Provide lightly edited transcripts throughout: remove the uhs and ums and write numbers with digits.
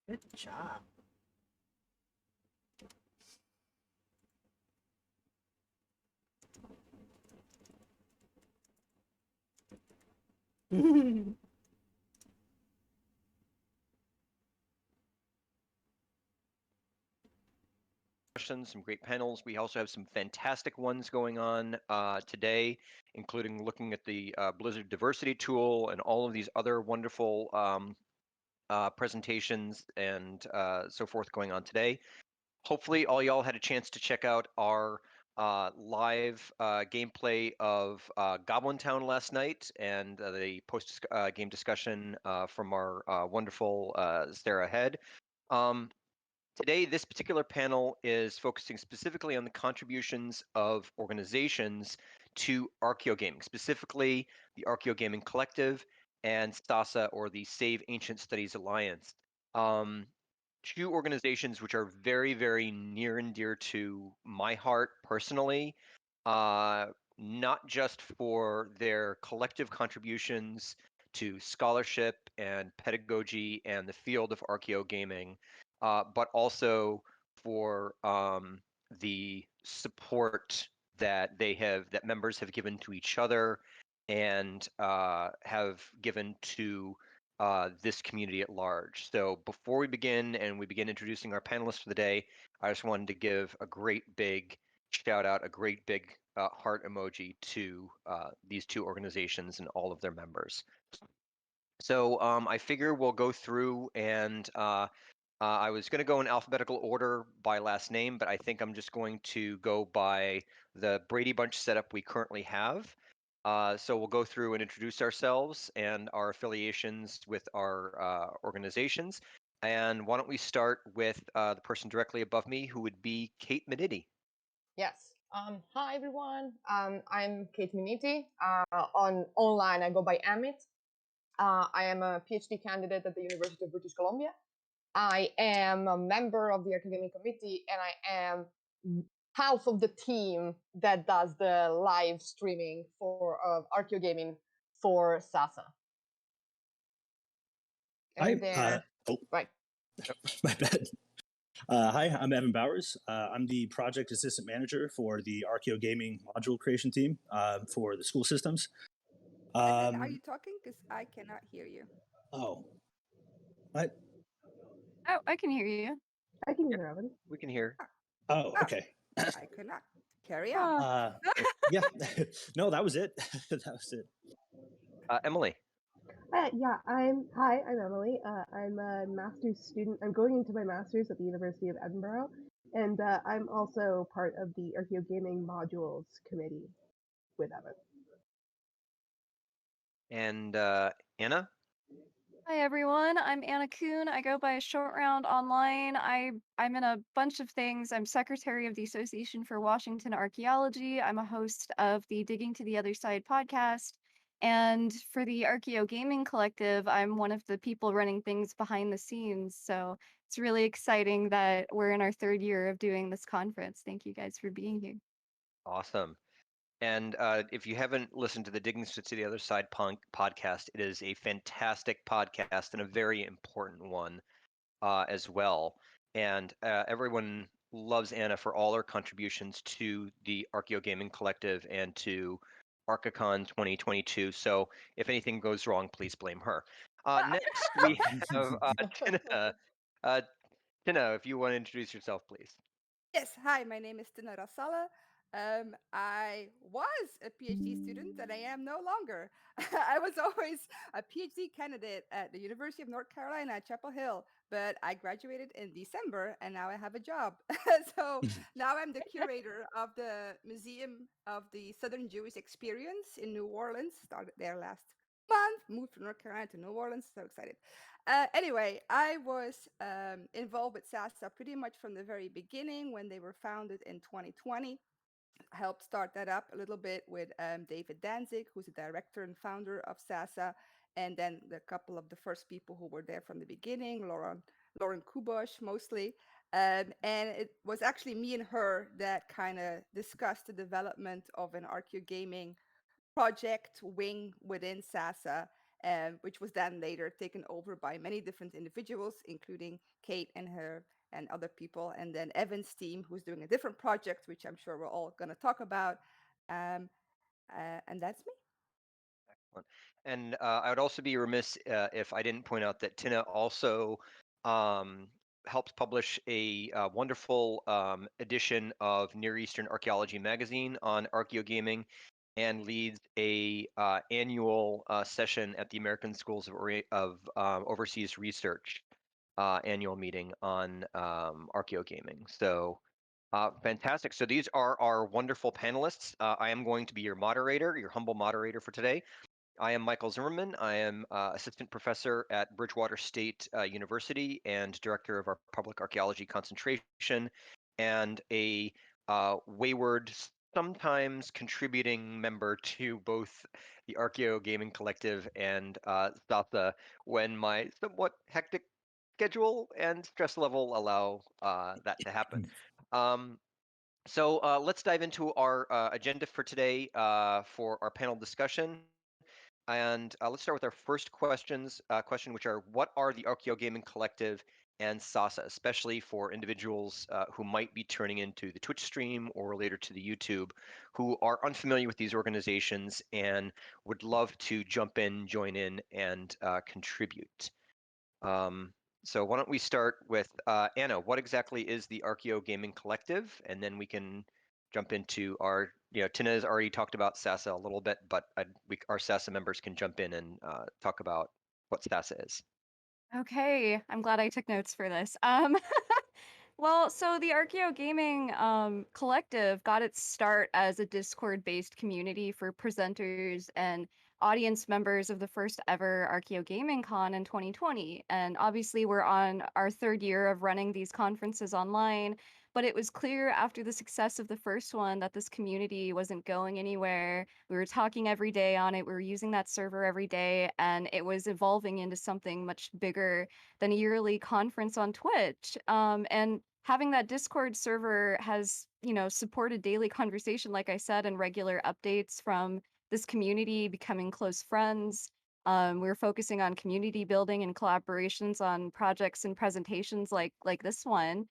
Good job. Some great panels. We also have some fantastic ones going on today, including looking at the Blizzard diversity tool and all of these other wonderful presentations and so forth going on today. Hopefully all y'all had a chance to check out our live gameplay of Goblin Town last night and the post game discussion from our wonderful Sarah Head. Today, this particular panel is focusing specifically on the contributions of organizations to archaeogaming, specifically the Archaeogaming Collective and STASA, or the Save Ancient Studies Alliance. Two organizations which are very, very near and dear to my heart personally, not just for their collective contributions to scholarship and pedagogy and the field of archaeogaming, but also for the support that that members have given to each other and have given to this community at large. So before we begin introducing our panelists for the day, I just wanted to give a great big shout out, a great big heart emoji to these two organizations and all of their members. So I figure we'll go through and I was going to go in alphabetical order by last name, but I think I'm just going to go by the Brady Bunch setup we currently have. So we'll go through and introduce ourselves and our affiliations with our organizations. And why don't we start with the person directly above me, who would be Kate Middie. Yes. Hi, everyone. I'm Kate Minniti. Online, I go by Amit. I am a PhD candidate at the University of British Columbia. I am a member of the Archaeogaming Committee, and I am half of the team that does the live streaming for Archaeogaming for SASA. And right. My bad. Hi, I'm Evan Bowers. I'm the project assistant manager for the Archaeogaming module creation team for the school systems. Evan, are you talking? Because I cannot hear you. Oh. What? Oh, I can hear you. I can hear Evan. We can hear. Oh, okay. I could not. Carry on. Yeah. No, that was it. That was it. Emily. I'm Emily. I'm a master's student. I'm going into my master's at the University of Edinburgh, and I'm also part of the Archaeogaming modules committee with Evan. And Anna? Hi, everyone. I'm Anna Kuhn. I go by a short round online. I'm in a bunch of things. I'm secretary of the Association for Washington Archaeology. I'm a host of the Digging to the Other Side podcast. And for the Archaeogaming Collective, I'm one of the people running things behind the scenes. So it's really exciting that we're in our third year of doing this conference. Thank you guys for being here. Awesome. And if you haven't listened to the Digging to the Other Side podcast, it is a fantastic podcast and a very important one as well. And everyone loves Anna for all her contributions to the Archaeogaming Collective and to ArchaeCon 2022. So if anything goes wrong, please blame her. Next, we have Tina. Tina, if you want to introduce yourself, please. Yes. Hi, my name is Tina Rasala. I was a PhD student and I am no longer. I was always a PhD candidate at the University of North Carolina at Chapel Hill, but I graduated in December and now I have a job. So now I'm the curator of the Museum of the Southern Jewish Experience in New Orleans. Started there last month, moved from North Carolina to New Orleans. So excited. Anyway, I was involved with SASA pretty much from the very beginning when they were founded in 2020. Helped start that up a little bit with David Danzig, who's the director and founder of SASA, and then the couple of the first people who were there from the beginning, Lauren Kubosh mostly. And it was actually me and her that kind of discussed the development of an archaeogaming project wing within SASA. which was then later taken over by many different individuals, including Kate and her and other people, and then Evan's team, who's doing a different project, which I'm sure we're all going to talk about. And that's me. Excellent. And I would also be remiss if I didn't point out that Tina also um, helps publish a wonderful edition of Near Eastern Archaeology magazine on Archaeogaming, and leads a annual session at the American Schools of Overseas Research annual meeting on Archaeogaming. So fantastic. So these are our wonderful panelists. I am going to be your moderator, your humble moderator for today. I am Michael Zimmerman. I am assistant professor at Bridgewater State University and director of our public archaeology concentration, and a wayward, sometimes contributing member to both the Archaeogaming Collective and SASA when my somewhat hectic schedule and stress level allow that to happen. So let's dive into our agenda for today for our panel discussion. And let's start with our first question, which are, what are the Archaeogaming Collective and SASA, especially for individuals who might be turning into the Twitch stream or later to the YouTube, who are unfamiliar with these organizations and would love to jump in, join in, and contribute. So why don't we start with Anna? What exactly is the Archaeogaming Collective? And then we can jump into our, Tina has already talked about SASA a little bit, but our SASA members can jump in and talk about what SASA is. Okay, I'm glad I took notes for this. Well, so the Archaeogaming Collective got its start as a Discord-based community for presenters and audience members of the first ever Archaeogaming Con in 2020. And obviously, we're on our third year of running these conferences online. But it was clear after the success of the first one that this community wasn't going anywhere. We were talking every day on it. We were using that server every day, and it was evolving into something much bigger than a yearly conference on Twitch. And having that Discord server has, supported daily conversation, like I said, and regular updates from this community, becoming close friends. We're focusing on community building and collaborations on projects and presentations like this one,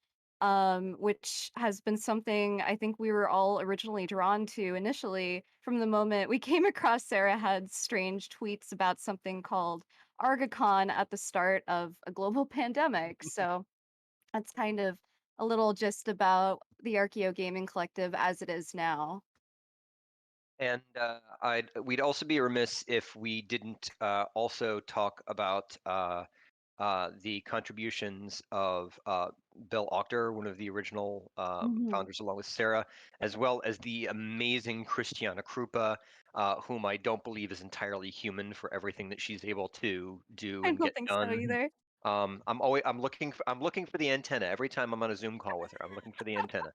which has been something I think we were all originally drawn to initially from the moment we came across Sarah Head's strange tweets about something called Argacon at the start of a global pandemic. So that's kind of a little just about the Archaeogaming Collective as it is now. And we'd also be remiss if we didn't also talk about the contributions of Bill Octor, one of the original founders, along with Sarah, as well as the amazing Christiana Krupa, whom I don't believe is entirely human for everything that she's able to do I and don't get think so done. either. I'm looking for the antenna every time I'm on a Zoom call with her. I'm looking for the antenna.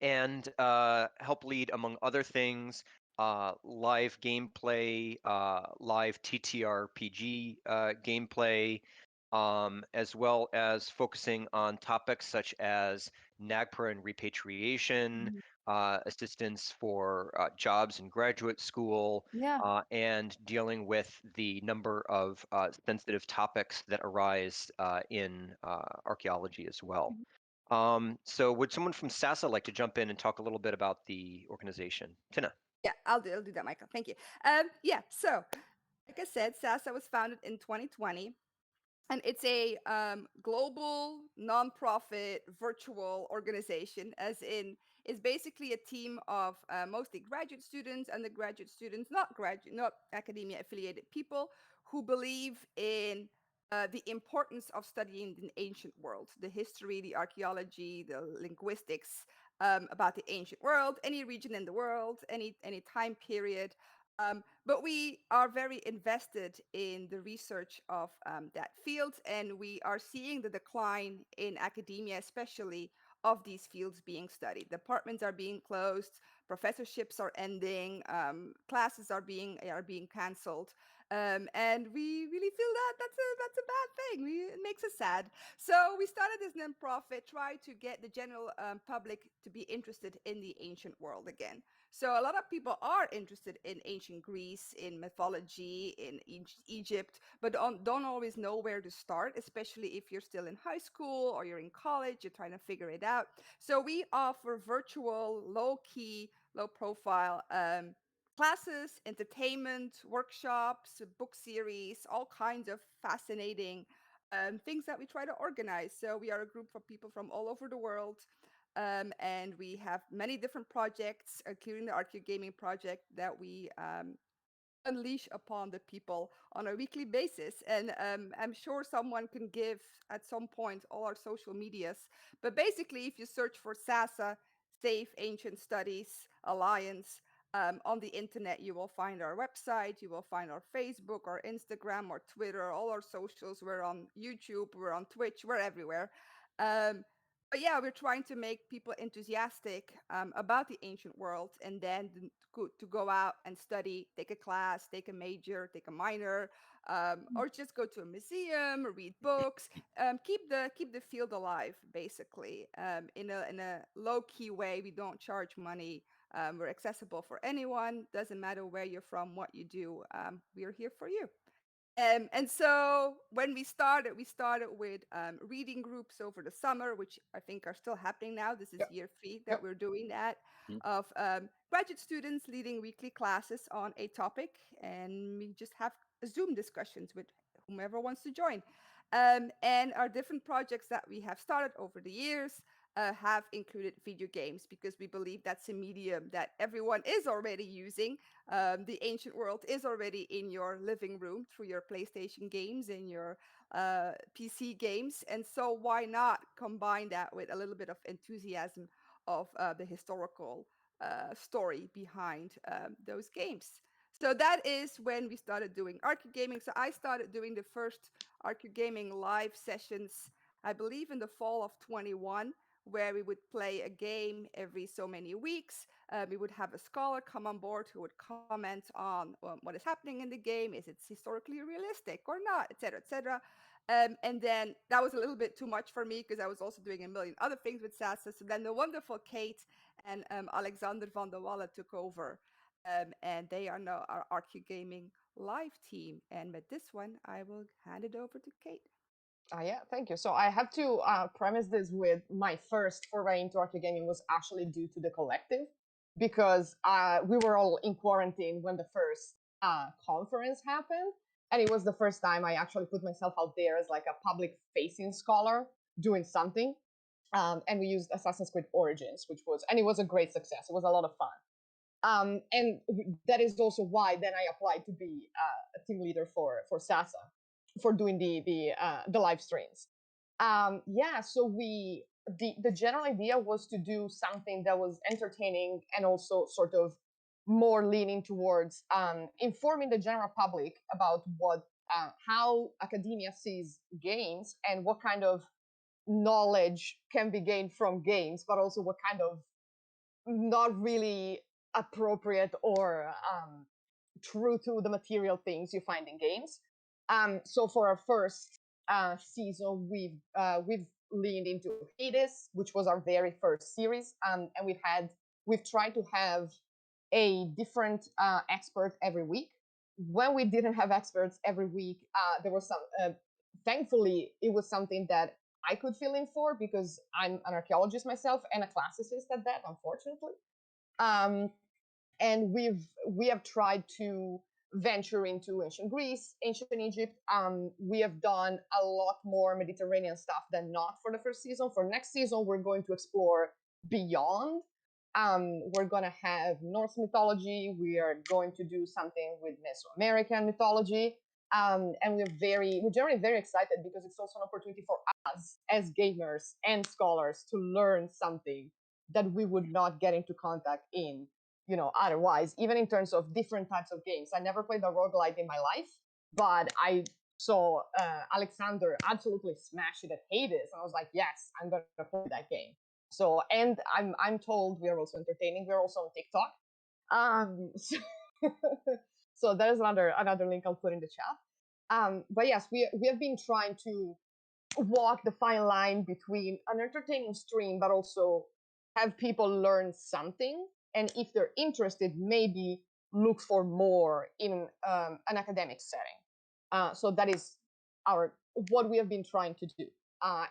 And help lead, among other things, live gameplay, live TTRPG gameplay, as well as focusing on topics such as NAGPRA and repatriation, assistance for jobs in graduate school, Yeah. and dealing with the number of sensitive topics that arise in archaeology as well. So would someone from SASA like to jump in and talk a little bit about the organization? Tina. Yeah, I'll do that, Michael. Thank you. Yeah, so like I said, SASA was founded in 2020, and it's a global nonprofit virtual organization, as in is basically a team of mostly graduate students, undergraduate students, not academia affiliated people who believe in the importance of studying the ancient world, the history, the archaeology, the linguistics about the ancient world, any region in the world, any time period. But we are very invested in the research of that field, and we are seeing the decline in academia, especially of these fields being studied. Departments are being closed, professorships are ending, classes are being canceled, and we really feel that that's a bad thing. It makes us sad. So we started this nonprofit, try to get the general public to be interested in the ancient world again. So a lot of people are interested in ancient Greece, in mythology, in Egypt, but don't always know where to start, especially if you're still in high school or you're in college, you're trying to figure it out. So we offer virtual, low-key, low-profile classes, entertainment, workshops, book series, all kinds of fascinating things that we try to organize. So we are a group of people from all over the world. And we have many different projects, including the Archaeogaming project that we unleash upon the people on a weekly basis. And I'm sure someone can give at some point all our social medias. But basically, if you search for SASA, Safe Ancient Studies Alliance, on the internet, you will find our website, you will find our Facebook, our Instagram, our Twitter, all our socials. We're on YouTube, we're on Twitch, we're everywhere. But yeah, we're trying to make people enthusiastic about the ancient world, and then to go out and study, take a class, take a major, take a minor, or just go to a museum, read books, keep the field alive, basically, in a low key way. We don't charge money. We're accessible for anyone. Doesn't matter where you're from, what you do. We are here for you. And so when we started with reading groups over the summer, which I think are still happening now. This is Yep. year 3 that Yep. we're doing that, Mm. of graduate students leading weekly classes on a topic. And we just have Zoom discussions with whomever wants to join. And our different projects that we have started over the years have included video games, because we believe that's a medium that everyone is already using. The ancient world is already in your living room through your PlayStation games and your PC games. And so why not combine that with a little bit of enthusiasm of the historical story behind those games? So that is when we started doing Archaeogaming. So I started doing the first Archaeogaming live sessions, I believe in the fall of 21, where we would play a game every so many weeks. We would have a scholar come on board who would comment on what is happening in the game. Is it historically realistic or not, etc., etc. And then that was a little bit too much for me, because I was also doing a million other things with SASA. So then the wonderful Kate and Alexander van der Wallen took over. And they are now our Archaeogaming live team. And with this one, I will hand it over to Kate. Yeah, thank you. So I have to premise this with my first foray into Archaeogaming was actually due to the collective, because we were all in quarantine when the first conference happened. And it was the first time I actually put myself out there as like a public facing scholar doing something. And we used Assassin's Creed Origins, and it was a great success. It was a lot of fun. And that is also why then I applied to be a team leader for SASA, for doing the live streams. So the general idea was to do something that was entertaining and also sort of more leaning towards informing the general public about how academia sees games and what kind of knowledge can be gained from games, but also what kind of not really appropriate or true to the material things you find in games. So for our first season, we've leaned into Hades, which was our very first series, and we've tried to have a different expert every week. When we didn't have experts every week, there was some. Thankfully, it was something that I could fill in for, because I'm an archaeologist myself and a classicist at that, unfortunately. And we have tried to venture into ancient Greece, ancient Egypt. We have done a lot more Mediterranean stuff than not for the first season. For next season, we're going to explore beyond. We're going to have Norse mythology. We are going to do something with Mesoamerican mythology. And we're generally very excited, because it's also an opportunity for us as gamers and scholars to learn something that we would not get into contact in, otherwise, even in terms of different types of games. I never played a roguelite in my life, but I saw Alexander absolutely smash it at Hades, and I was like, yes, I'm going to play that game. So, and I'm told we are also entertaining. We're also on TikTok. So, so there's another link I'll put in the chat. But yes, we have been trying to walk the fine line between an entertaining stream, but also have people learn something. And if they're interested, maybe look for more in an academic setting. So that is what we have been trying to do.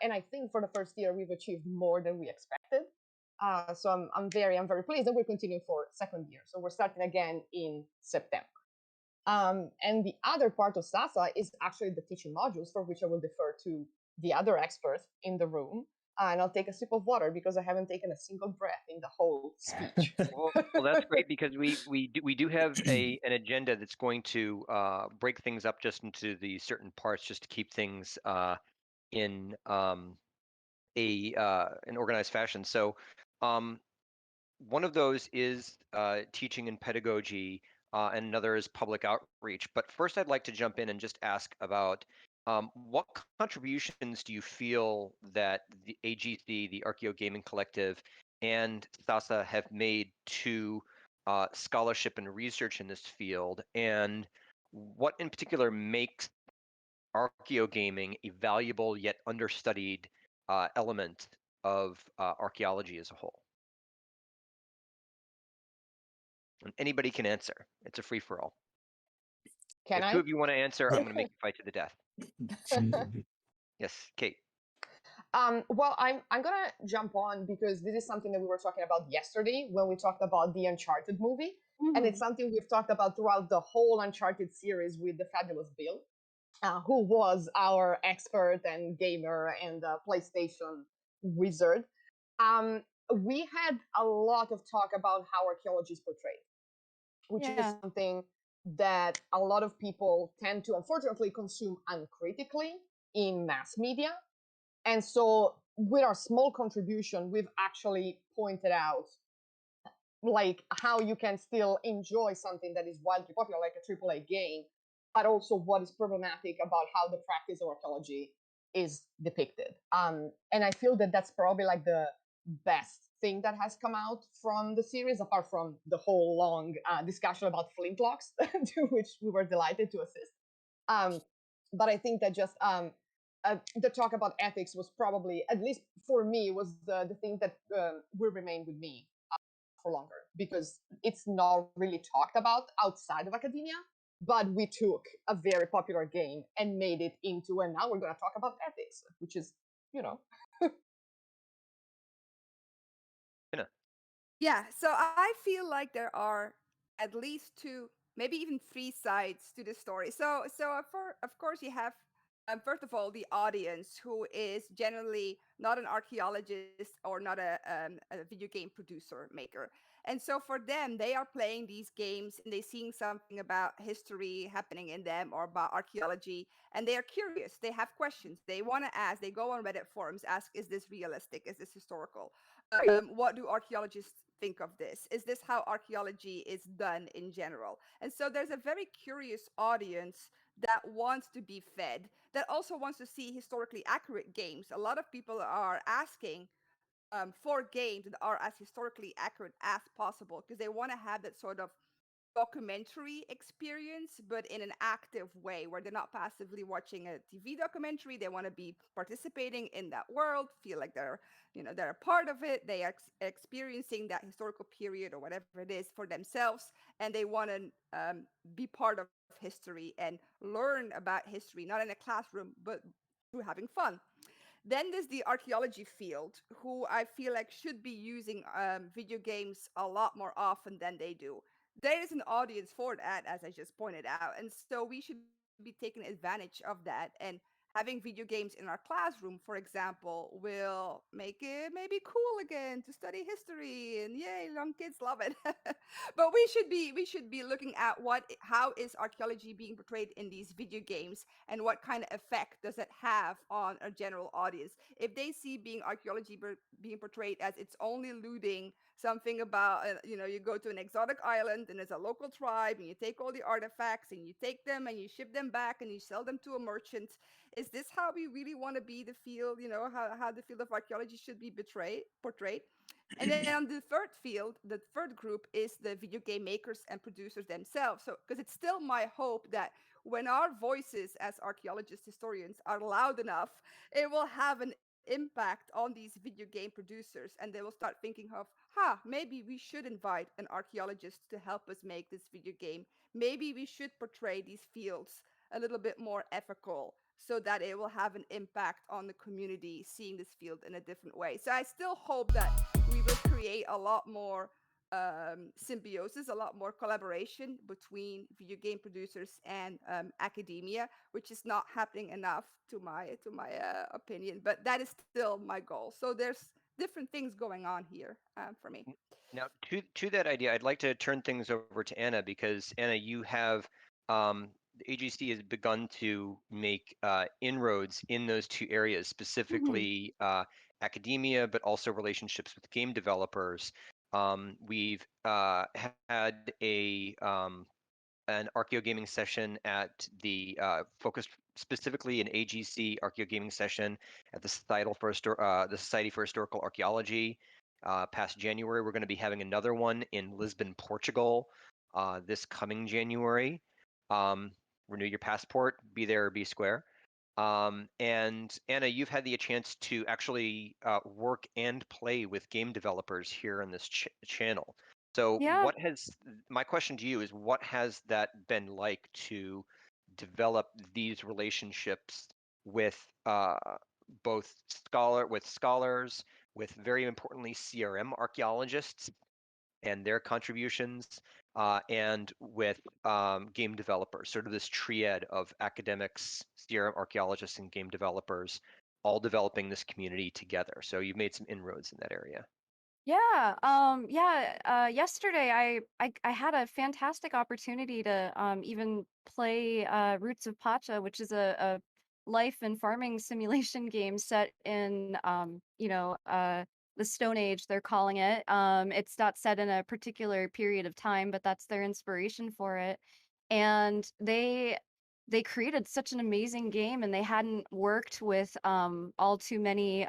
And I think for the first year, we've achieved more than we expected. So I'm very pleased, and we're continuing for second year. So we're starting again in September. And the other part of SASA is actually the teaching modules, for which I will defer to the other experts in the room. And I'll take a sip of water because I haven't taken a single breath in the whole speech. Well, that's great because we do have an agenda that's going to break things up just into the certain parts, just to keep things in an organized fashion. So one of those is teaching and pedagogy, and another is public outreach. But first, I'd like to jump in and just ask about what contributions do you feel that the AGC, the Archaeogaming Collective, and SASA have made to scholarship and research in this field, and what in particular makes archaeogaming a valuable yet understudied element of archaeology as a whole? And anybody can answer. It's a free for all. Can If I? two of you want to answer, I'm going to make you fight to the death. Yes, Kate. Well, I'm gonna jump on because this is something that we were talking about yesterday when we talked about the Uncharted movie, and it's something we've talked about throughout the whole Uncharted series with the fabulous Bill, who was our expert and gamer and PlayStation wizard. We had a lot of talk about how archaeology is portrayed, which is something that a lot of people tend to unfortunately consume uncritically in mass media. And so with our small contribution, we've actually pointed out like how you can still enjoy something that is wildly popular, like a AAA game, but also what is problematic about how the practice of archaeology is depicted. And I feel that that's probably like the best thing that has come out from the series, apart from the whole long discussion about flintlocks, to which we were delighted to assist. But I think that just the talk about ethics was probably, at least for me, was the thing that will remain with me for longer, because it's not really talked about outside of academia, but we took a very popular game and made it into, and now we're going to talk about ethics, which is, you know. Yeah, so I feel like there are at least two, maybe even three sides to the story. So of course you have first of all the audience, who is generally not an archaeologist or not a video game producer maker. And so for them, they are playing these games and they seeing something about history happening in them or about archaeology, and they are curious. They have questions. They want to ask. They go on Reddit forums, ask, is this realistic? Is this historical? What do archaeologists think of this? Is this how archaeology is done in general? And so there's a very curious audience that wants to be fed, that also wants to see historically accurate games. A lot of people are asking for games that are as historically accurate as possible because they want to have that sort of documentary experience, but in an active way where they're not passively watching a TV documentary. They want to be participating in that world, feel like they're a part of it. They are experiencing that historical period or whatever it is for themselves, and they want to be part of history and learn about history, not in a classroom, but through having fun. Then there's the archaeology field, who I feel like should be using video games a lot more often than they do. There is an audience for that, as I just pointed out. And so we should be taking advantage of that. And having video games in our classroom, for example, will make it maybe cool again to study history. And yay, young kids love it. But we should be looking at how is archaeology being portrayed in these video games, and what kind of effect does it have on a general audience. If they see being archaeology being portrayed as it's only looting, something about you go to an exotic island and there's a local tribe and you take all the artifacts and you take them and you ship them back and you sell them to a merchant. is this how we really want to be the field? You know, how the field of archaeology should be portrayed? And then on the third field, the third group is the video game makers and producers themselves. So, because it's still my hope that when our voices as archaeologists, historians are loud enough, it will have an impact on these video game producers, and they will start thinking of, maybe we should invite an archaeologist to help us make this video game. Maybe we should portray these fields a little bit more ethical so that it will have an impact on the community seeing this field in a different way. So I still hope that we will create a lot more symbiosis, a lot more collaboration between video game producers and academia, which is not happening enough to my opinion. But that is still my goal. So there's different things going on here for me. Now, to that idea, I'd like to turn things over to Anna, because Anna, you have the AGC has begun to make inroads in those two areas, specifically academia, but also relationships with game developers. We've had an Archaeogaming session at the focused specifically an AGC Archaeogaming session at the the Society for Historical Archaeology. Past January, we're going to be having another one in Lisbon, Portugal, this coming January. Renew your passport, be there or be square. And Anna, you've had the chance to actually work and play with game developers here on this channel. So Yeah. my question to you is, what has that been like to develop these relationships with both scholars, with very importantly CRM archaeologists and their contributions, and with game developers, sort of this triad of academics, CRM archaeologists, and game developers, all developing this community together. So you've made some inroads in that area. Yesterday I had a fantastic opportunity to even play Roots of Pacha, which is a life and farming simulation game set in the Stone Age, they're calling it. It's not set in a particular period of time, but that's their inspiration for it. And they created such an amazing game, and they hadn't worked with all too many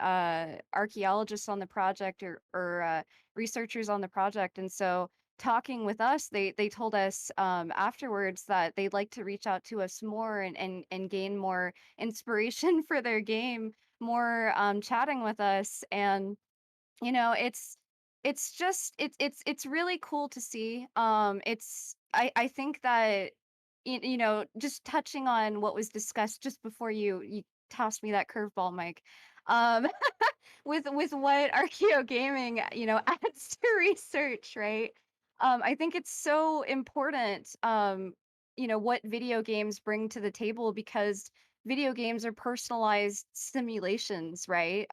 archaeologists on the project or researchers on the project. And so talking with us, they told us afterwards that they'd like to reach out to us more and gain more inspiration for their game, more chatting with us. And it's really cool to see. I think that just touching on what was discussed just before you tossed me that curveball, Mike. Um, with what Archeo Gaming, adds to research, right? I think it's so important, what video games bring to the table, because video games are personalized simulations, right?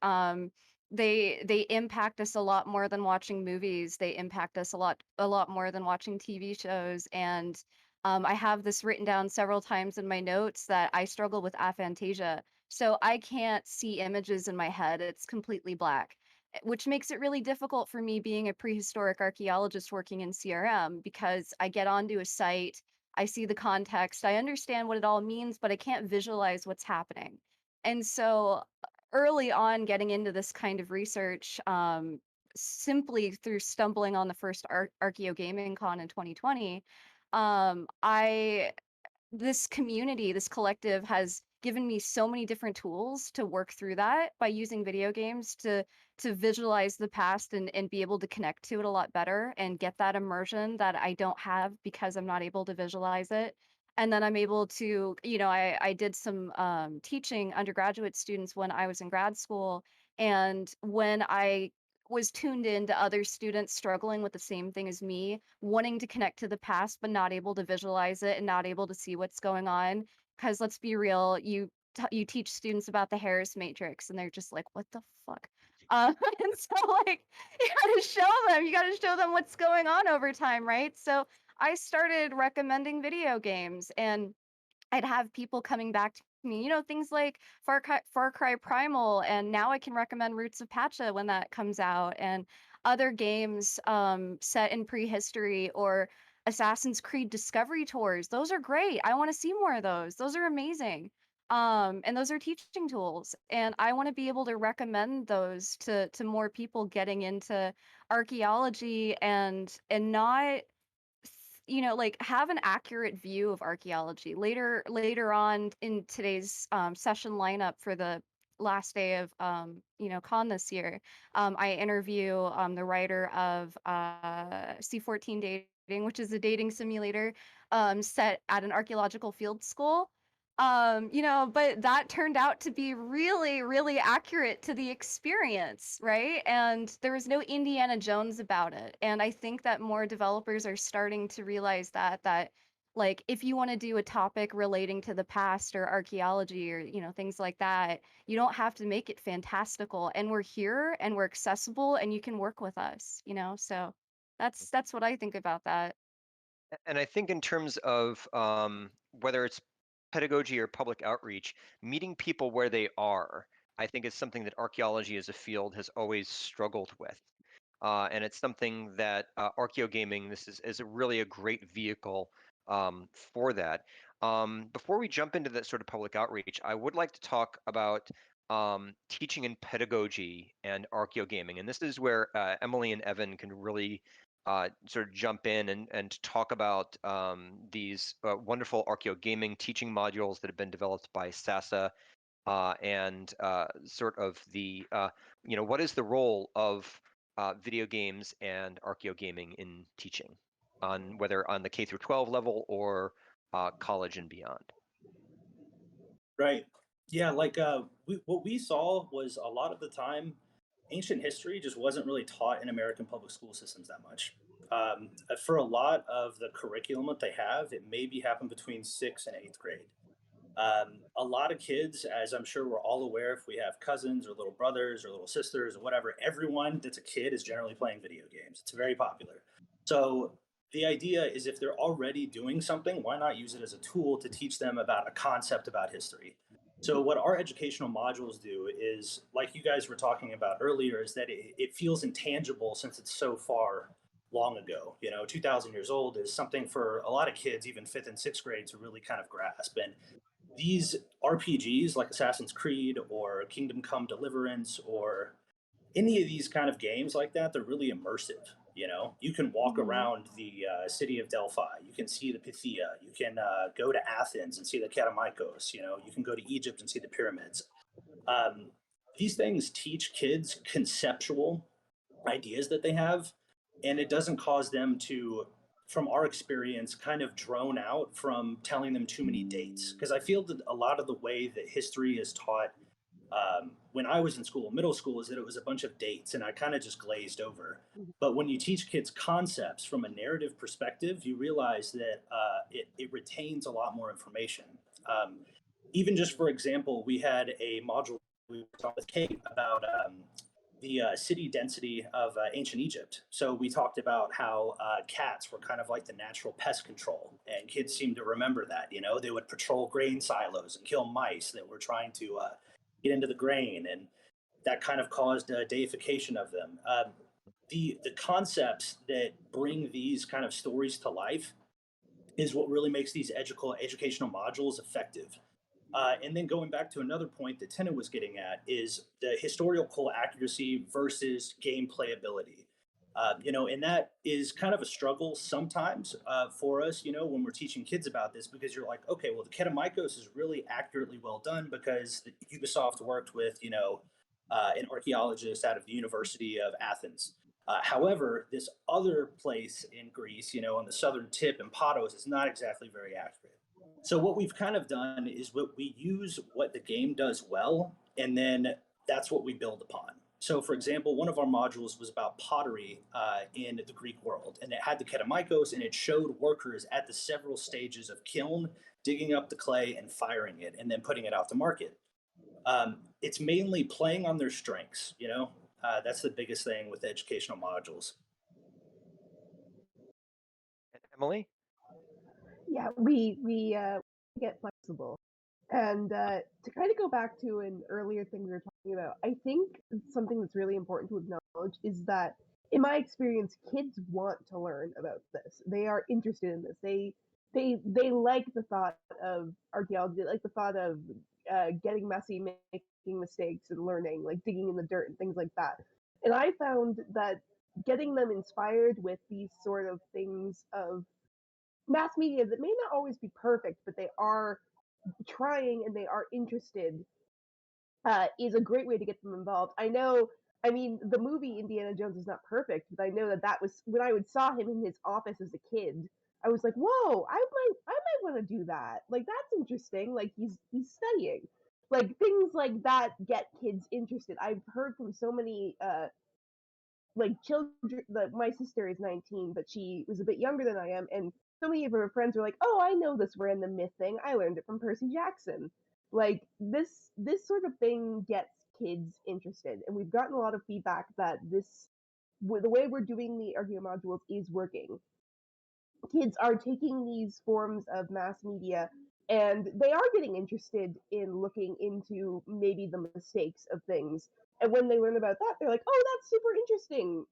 They impact us a lot more than watching movies. They impact us a lot more than watching TV shows. And I have this written down several times in my notes that I struggle with aphantasia. So I can't see images in my head. It's completely black, which makes it really difficult for me being a prehistoric archaeologist working in CRM, because I get onto a site, I see the context, I understand what it all means, but I can't visualize what's happening. And so early on getting into this kind of research, simply through stumbling on the first Archaeogaming Con in 2020, I this community, this collective has given me so many different tools to work through that by using video games to visualize the past and be able to connect to it a lot better and get that immersion that I don't have because I'm not able to visualize it. And then I'm able to, I did some teaching undergraduate students when I was in grad school. And when I was tuned in to other students struggling with the same thing as me, wanting to connect to the past, but not able to visualize it and not able to see what's going on. Because let's be real, you teach students about the Harris Matrix, and they're just like, "What the fuck?" And so, like, you got to show them what's going on over time, right? So I started recommending video games, and I'd have people coming back to me, things like Far Cry Primal, and now I can recommend Roots of Pacha when that comes out, and other games set in prehistory, or Assassin's Creed Discovery Tours. Those are great. I want to see more of those. Those are amazing. And those are teaching tools. And I want to be able to recommend those to more people getting into archaeology and not like have an accurate view of archaeology. Later on in today's session lineup for the last day of con this year, I interview the writer of C14 Dating, which is a dating simulator set at an archaeological field school. But that turned out to be really, really accurate to the experience, right? And there was no Indiana Jones about it. And I think that more developers are starting to realize that like if you want to do a topic relating to the past or archaeology or things like that, you don't have to make it fantastical. And we're here and we're accessible and you can work with us, so that's what I think about that. And I think in terms of whether it's pedagogy or public outreach, meeting people where they are, I think is something that archaeology as a field has always struggled with. And it's something that Archaeogaming, this is really a great vehicle for that. Before we jump into that sort of public outreach, I would like to talk about teaching and pedagogy and Archaeogaming. And this is where Emily and Evan can really sort of jump in and talk about these wonderful Archaeogaming teaching modules that have been developed by SASA and sort of the, what is the role of video games and Archaeogaming in teaching, on whether on the K through 12 level or college and beyond. Right. Yeah, like what we saw was a lot of the time, ancient history just wasn't really taught in American public school systems that much. For a lot of the curriculum that they have, it maybe happened between 6th and 8th grade. A lot of kids, as I'm sure we're all aware, if we have cousins or little brothers or little sisters or whatever, everyone that's a kid is generally playing video games. It's very popular. So the idea is if they're already doing something, why not use it as a tool to teach them about a concept about history? So what our educational modules do is, like you guys were talking about earlier, is that it feels intangible since it's so far long ago. 2,000 years old is something for a lot of kids, even 5th and 6th grade, to really kind of grasp. And these RPGs like Assassin's Creed or Kingdom Come Deliverance or any of these kind of games like that, they're really immersive. You can walk around the city of Delphi. You can see the Pythia. You can go to Athens and see the Kerameikos. You can go to Egypt and see the pyramids. These things teach kids conceptual ideas that they have, and it doesn't cause them to, from our experience, kind of drone out from telling them too many dates. Because I feel that a lot of the way that history is taught when I was in school, middle school, is that it was a bunch of dates and I kind of just glazed over. But when you teach kids concepts from a narrative perspective, you realize that it retains a lot more information. Even just for example, we had a module we talked with Kate about the city density of ancient Egypt. So we talked about how cats were kind of like the natural pest control, and kids seem to remember that. They would patrol grain silos and kill mice that were trying to get into the grain, and that kind of caused a deification of them. The concepts that bring these kind of stories to life is what really makes these educational modules effective. And then going back to another point that Tina was getting at is the historical accuracy versus game playability. And that is kind of a struggle sometimes for us, when we're teaching kids about this, because you're like, okay, well, the Kerameikos is really accurately well done because Ubisoft worked with, an archaeologist out of the University of Athens. However, this other place in Greece, on the southern tip in Patos, is not exactly very accurate. So what we've kind of done is we use what the game does well, and then that's what we build upon. So, for example, one of our modules was about pottery in the Greek world, and it had the Kerameikos, and it showed workers at the several stages of kiln, digging up the clay and firing it, and then putting it out to market. It's mainly playing on their strengths. That's the biggest thing with educational modules. And Emily? Yeah, we get flexible. And to kind of go back to an earlier thing we were talking about, I think something that's really important to acknowledge is that, in my experience, kids want to learn about this. They are interested in this. They like the thought of archaeology. They like the thought of getting messy, making mistakes, and learning, like digging in the dirt and things like that. And I found that getting them inspired with these sort of things of mass media that may not always be perfect, but they are trying and they are interested, is a great way to get them involved. I mean, the movie Indiana Jones is not perfect, but I know that that was when I would saw him in his office as a kid. I was like, whoa, I might want to do that. Like that's interesting. Like he's studying. Like things like that get kids interested. I've heard from so many like children. My sister is 19, but she was a bit younger than I am, and so many of her friends were like, "Oh, I know this random myth thing. I learned it from Percy Jackson." Like this sort of thing gets kids interested, and we've gotten a lot of feedback that the way we're doing the Archaeo modules is working. Kids are taking these forms of mass media and they are getting interested in looking into maybe the mistakes of things. And when they learn about that, they're like, oh, that's super interesting.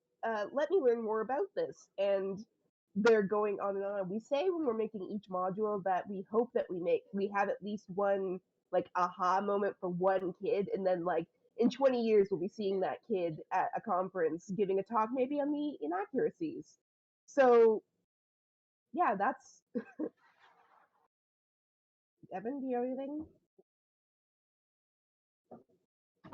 Let me learn more about this. And they're going on and on. We say when we're making each module that we hope that we have at least one like aha moment for one kid, and then like in 20 years we'll be seeing that kid at a conference giving a talk maybe on the inaccuracies. So yeah, that's Evan, do you have anything?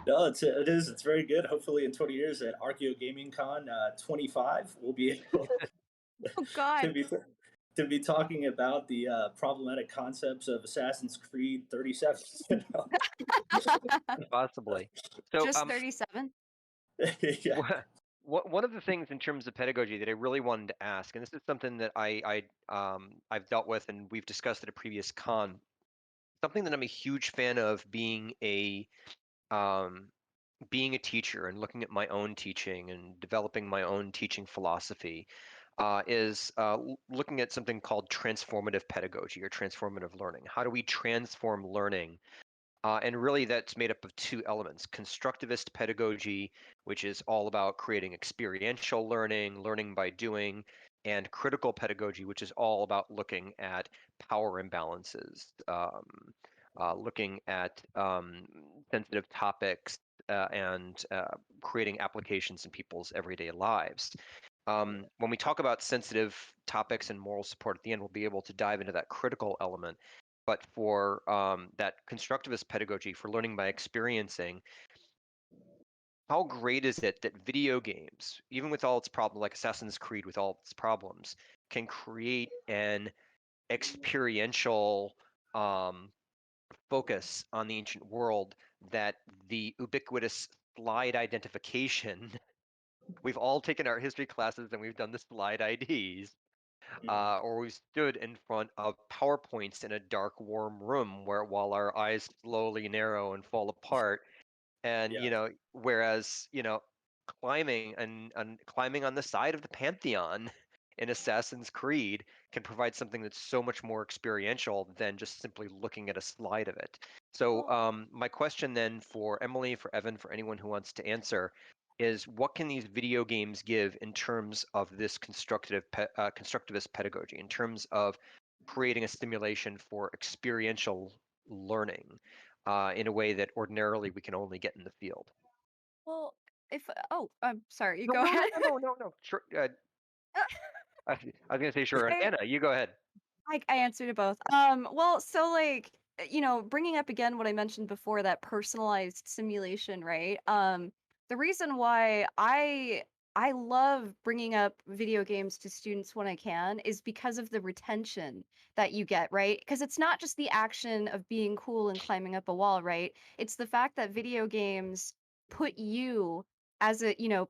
No, it is. It's very good. Hopefully, in 20 years at Archaeogaming Con 25, we'll be able Oh God. to be talking about the problematic concepts of Assassin's Creed 37. Possibly. So, Just 37? Yeah. one of the things in terms of pedagogy that I really wanted to ask, and this is something that I've dealt with and we've discussed at a previous con, something that I'm a huge fan of um, being a teacher and looking at my own teaching and developing my own teaching philosophy, is looking at something called transformative pedagogy or transformative learning. How do we transform learning? And really, that's made up of two elements: constructivist pedagogy, which is all about creating experiential learning, learning by doing, and critical pedagogy, which is all about looking at power imbalances, looking at sensitive topics, and creating applications in people's everyday lives. When we talk about sensitive topics and moral support at the end, we'll be able to dive into that critical element. But for that constructivist pedagogy, for learning by experiencing, how great is it that video games, even with all its problems, like Assassin's Creed with all its problems, can create an experiential focus on the ancient world that the ubiquitous slide identification, we've all taken art history classes and we've done the slide IDs, or we stood in front of PowerPoints in a dark, warm room while our eyes slowly narrow and fall apart. And Yeah. whereas climbing and climbing on the side of the Pantheon in Assassin's Creed can provide something that's so much more experiential than just simply looking at a slide of it. So my question then for Emily, for Evan, for anyone who wants to answer is, what can these video games give in terms of this constructivist pedagogy, in terms of creating a stimulation for experiential learning in a way that ordinarily we can only get in the field? Well, if I'm sorry, you No, go no, ahead. no. Sure. I was gonna say sure. Okay. Anna, you go ahead. I answered it both. Well, so like, bringing up again what I mentioned before, that personalized simulation, right? The reason why I love bringing up video games to students when I can is because of the retention that you get, right? Because it's not just the action of being cool and climbing up a wall, right? It's the fact that video games put you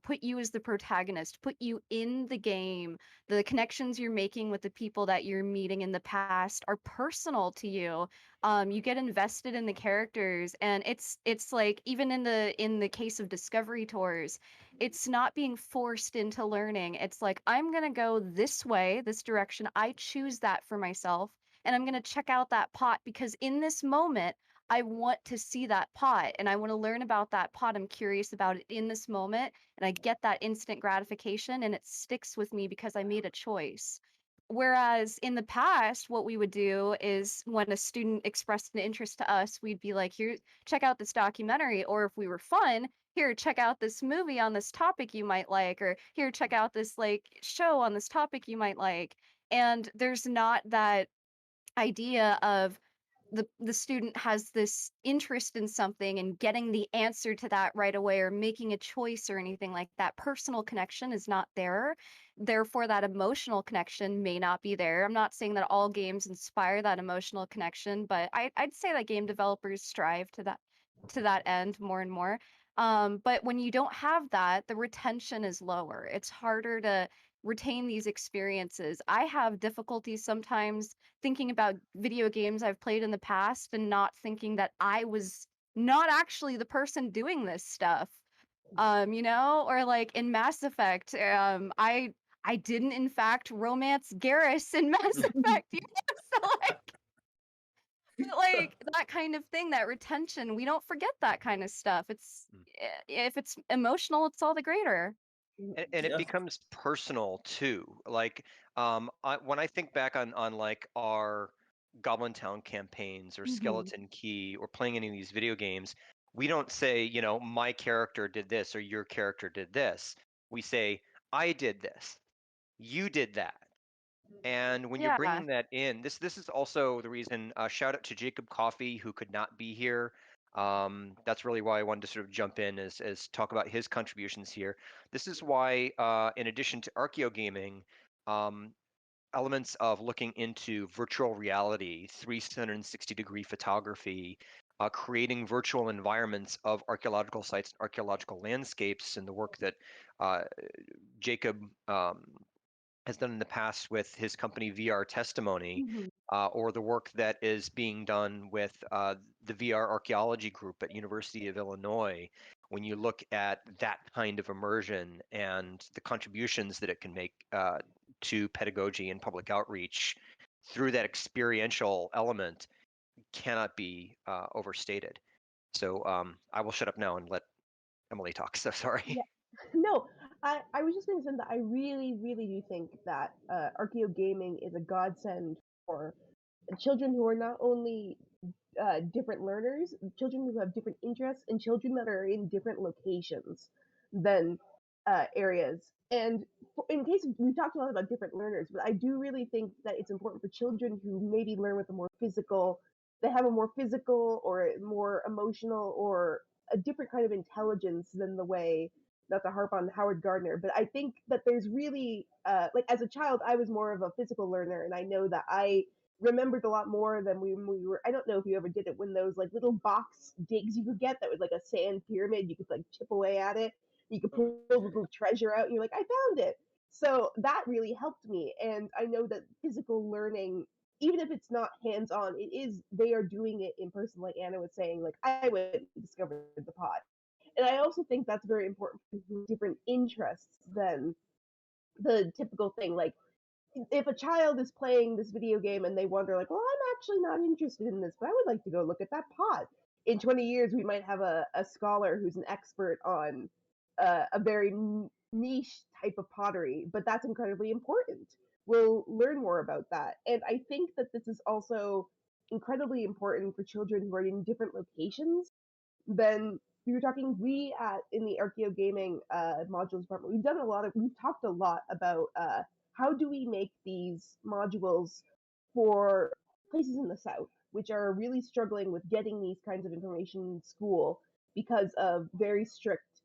put you as the protagonist, put you in the game. The connections you're making with the people that you're meeting in the past are personal to you. You get invested in the characters, and it's like, even in the case of discovery tours, it's not being forced into learning. It's like, I'm gonna go this way, this direction. I choose that for myself, and I'm gonna check out that pot because in this moment I want to see that pot and I want to learn about that pot. I'm curious about it in this moment, and I get that instant gratification and it sticks with me because I made a choice. Whereas in the past, what we would do is when a student expressed an interest to us, we'd be like, here, check out this documentary. Or if we were fun, here, check out this movie on this topic you might like. Or here, check out this like show on this topic you might like. And there's not that idea of the student has this interest in something and getting the answer to that right away or making a choice or anything like that. Personal connection is not there. Therefore, that emotional connection may not be there. I'm not saying that all games inspire that emotional connection, but I'd say that game developers strive to that end more and more. But when you don't have that, the retention is lower. It's harder to retain these experiences. I have difficulties sometimes thinking about video games I've played in the past and not thinking that I was not actually the person doing this stuff. Or like in Mass Effect, I didn't in fact romance Garrus in Mass Effect, So like that kind of thing, that retention, we don't forget that kind of stuff. If it's emotional, it's all the greater. And it becomes personal too. Like when I think back on like our Goblin Town campaigns or Skeleton Key or playing any of these video games, we don't say, my character did this or your character did this. We say, I did this, you did that. And when you're Yeah. bringing that in, this is also the reason. Shout out to Jacob Coffey, who could not be here. That's really why I wanted to sort of jump in as talk about his contributions here. This is why, in addition to Archaeogaming, elements of looking into virtual reality, 360-degree photography, creating virtual environments of archaeological sites and archaeological landscapes, and the work that Jacob has done in the past with his company VR Testimony, or the work that is being done with the VR Archaeology Group at University of Illinois. When you look at that kind of immersion and the contributions that it can make to pedagogy and public outreach through that experiential element, cannot be overstated. So I will shut up now and let Emily talk. So sorry. Yeah. No, I was just going to say that I really, really do think that Archaeogaming is a godsend for children who are not only different learners, children who have different interests, and children that are in different locations than areas. And in case we've talked a lot about different learners, but I do really think that it's important for children who maybe learn with a more physical, they have a more physical or more emotional or a different kind of intelligence than the way, not to harp on Howard Gardner, but I think that there's really like as a child I was more of a physical learner, and I know that I remembered a lot more than when we were. I don't know if you ever did it, when those like little box digs you could get that was like a sand pyramid, you could like chip away at it, you could pull a little treasure out and you're like, I found it. So that really helped me, and I know that physical learning, even if it's not hands-on, it is, they are doing it in person, like Anna was saying, like I went and discovered the pod. And I also think that's very important for different interests than the typical thing. Like if a child is playing this video game and they wonder like, well, I'm actually not interested in this, but I would like to go look at that pod. In 20 years, we might have a scholar who's an expert on a very niche type of pottery, but that's incredibly important. We'll learn more about that. And I think that this is also incredibly important for children who are in different locations. Then we were talking, we at in the Archaeogaming modules department, we've talked a lot about how do we make these modules for places in the South, which are really struggling with getting these kinds of information in school because of very strict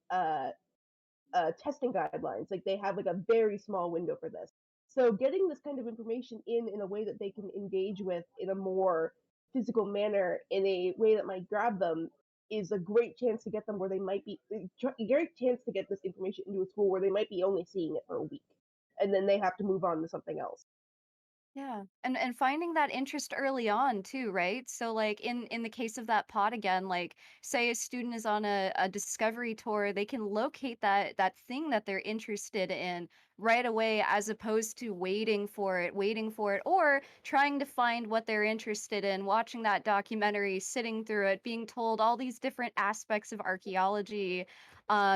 testing guidelines. Like they have like a very small window for this. So getting this kind of information in a way that they can engage with in a more physical manner, in a way that might grab them, is a great chance to get them where they might be, a great chance to get this information into a school where they might be only seeing it for a week, and then they have to move on to something else. Yeah. And finding that interest early on too, right? So like in the case of that pod again, like say a student is on a discovery tour, they can locate that thing that they're interested in right away, as opposed to waiting for it, or trying to find what they're interested in, watching that documentary, sitting through it, being told all these different aspects of archaeology,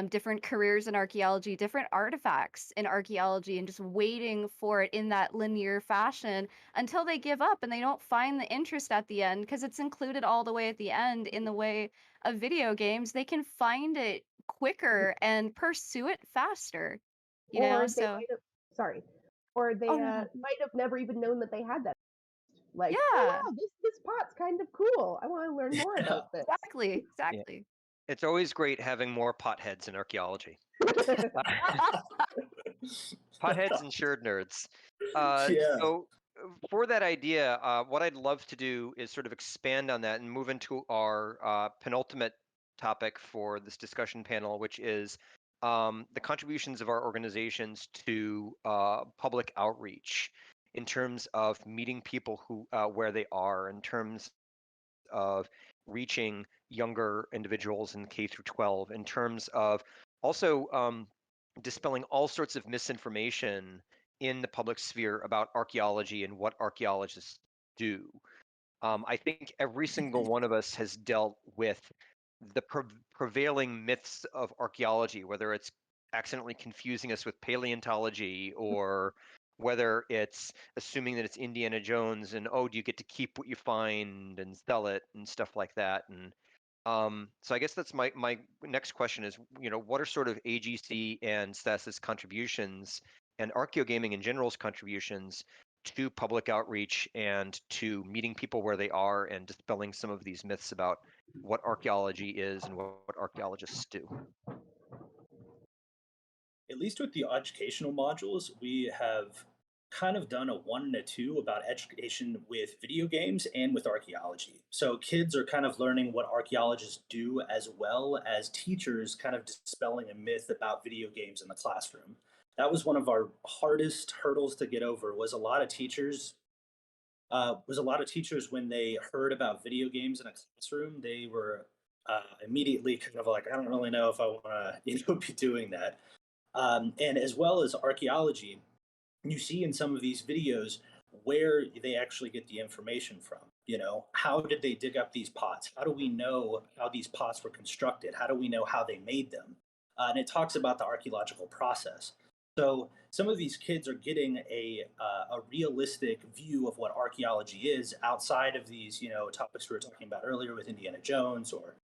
different careers in archaeology, different artifacts in archaeology, and just waiting for it in that linear fashion until they give up and they don't find the interest at the end, because it's included all the way at the end. In the way of video games, they can find it quicker and pursue it faster, Or they so might have, sorry, or they oh no, no. might have never even known that they had that. Like, oh Yeah, wow, this pot's kind of cool. I want to learn more about this. exactly. It's always great having more potheads in archaeology. Potheads and shared nerds. Yeah. So for that idea, what I'd love to do is sort of expand on that and move into our penultimate topic for this discussion panel, which is the contributions of our organizations to public outreach in terms of meeting people who where they are, in terms of reaching younger individuals in K through 12, in terms of also dispelling all sorts of misinformation in the public sphere about archaeology and what archaeologists do. I think every single one of us has dealt with the prevailing myths of archaeology, whether it's accidentally confusing us with paleontology, or whether it's assuming that it's Indiana Jones and, oh, do you get to keep what you find and sell it and stuff like that. And so I guess that's my next question is, what are sort of AGC and Stas's contributions and Archaeogaming in general's contributions to public outreach and to meeting people where they are and dispelling some of these myths about what archaeology is and what archaeologists do? At least with the educational modules, we have kind of done a 1 and a 2 about education with video games and with archaeology. So kids are kind of learning what archaeologists do, as well as teachers kind of dispelling a myth about video games in the classroom. That was one of our hardest hurdles to get over. Was a lot of teachers when they heard about video games in a classroom, they were immediately kind of like, I don't really know if I want to be doing that. And as well as archaeology, you see in some of these videos where they actually get the information from. How did they dig up these pots? How do we know how these pots were constructed? How do we know how they made them? And it talks about the archaeological process. So some of these kids are getting a realistic view of what archaeology is outside of these topics we were talking about earlier with Indiana Jones or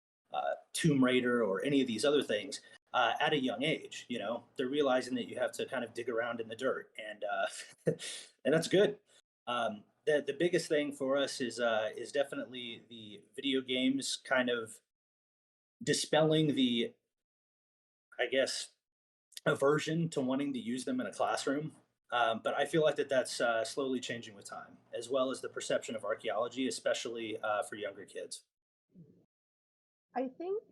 Tomb Raider or any of these other things at a young age. They're realizing that you have to kind of dig around in the dirt, and and that's good. The biggest thing for us is definitely the video games kind of dispelling the, I guess, aversion to wanting to use them in a classroom. But I feel like that's slowly changing with time, as well as the perception of archaeology, especially for younger kids. I think,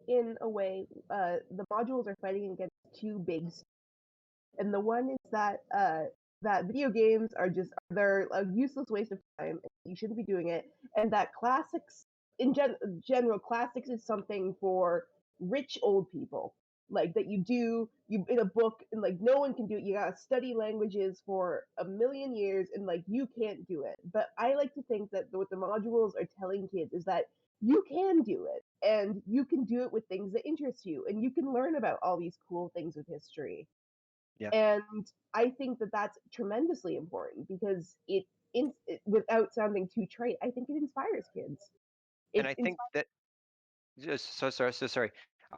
in a way, the modules are fighting against two and the one is that video games they're a useless waste of time. You shouldn't be doing it, and that classics in general, classics is something for rich old people. Like that you in a book, and like no one can do it. You gotta study languages for a million years, and like you can't do it. But I like to think that what the modules are telling kids is that you can do it, and you can do it with things that interest you, and you can learn about all these cool things with history. Yeah. And I think that that's tremendously important because without sounding too trite, I think it inspires kids. And I think that so sorry.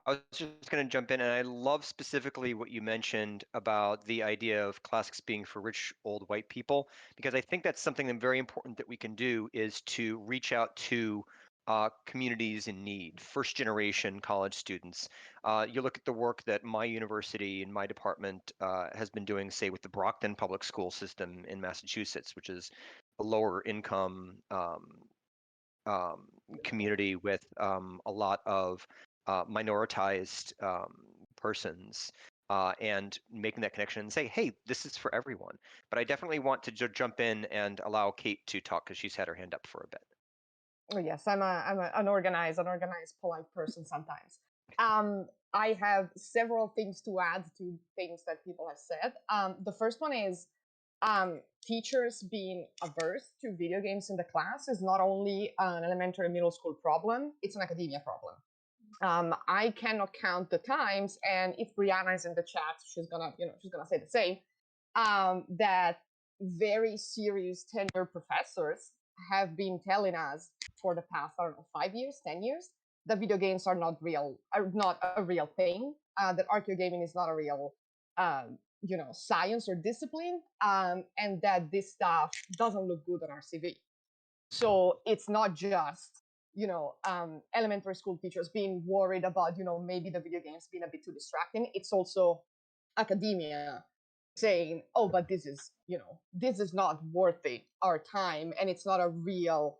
I was just going to jump in, and I love specifically what you mentioned about the idea of classics being for rich old white people, because I think that's something very important that we can do is to reach out to communities in need, first generation college students. You look at the work that my university and my department has been doing, say, with the Brockton public school system in Massachusetts, which is a lower income community with a lot of minoritized persons, and making that connection and say, hey, this is for everyone. But I definitely want to jump in and allow Kate to talk because she's had her hand up for a bit. Oh, yes, I'm an organized, polite person sometimes. I have several things to add to things that people have said. The first one is teachers being averse to video games in the class is not only an elementary and middle school problem, it's an academia problem. I cannot count the times, and if Brianna is in the chat, she's gonna say the same. That very serious tenure professors have been telling us for the past, I don't know, 5 years, 10 years, that video games are not a real thing. That archaeogaming is not a real, science or discipline, and that this stuff doesn't look good on our CV. So it's not just elementary school teachers being worried about maybe the video games being a bit too distracting. It's also academia saying, oh, but this is not worthy our time, and it's not a real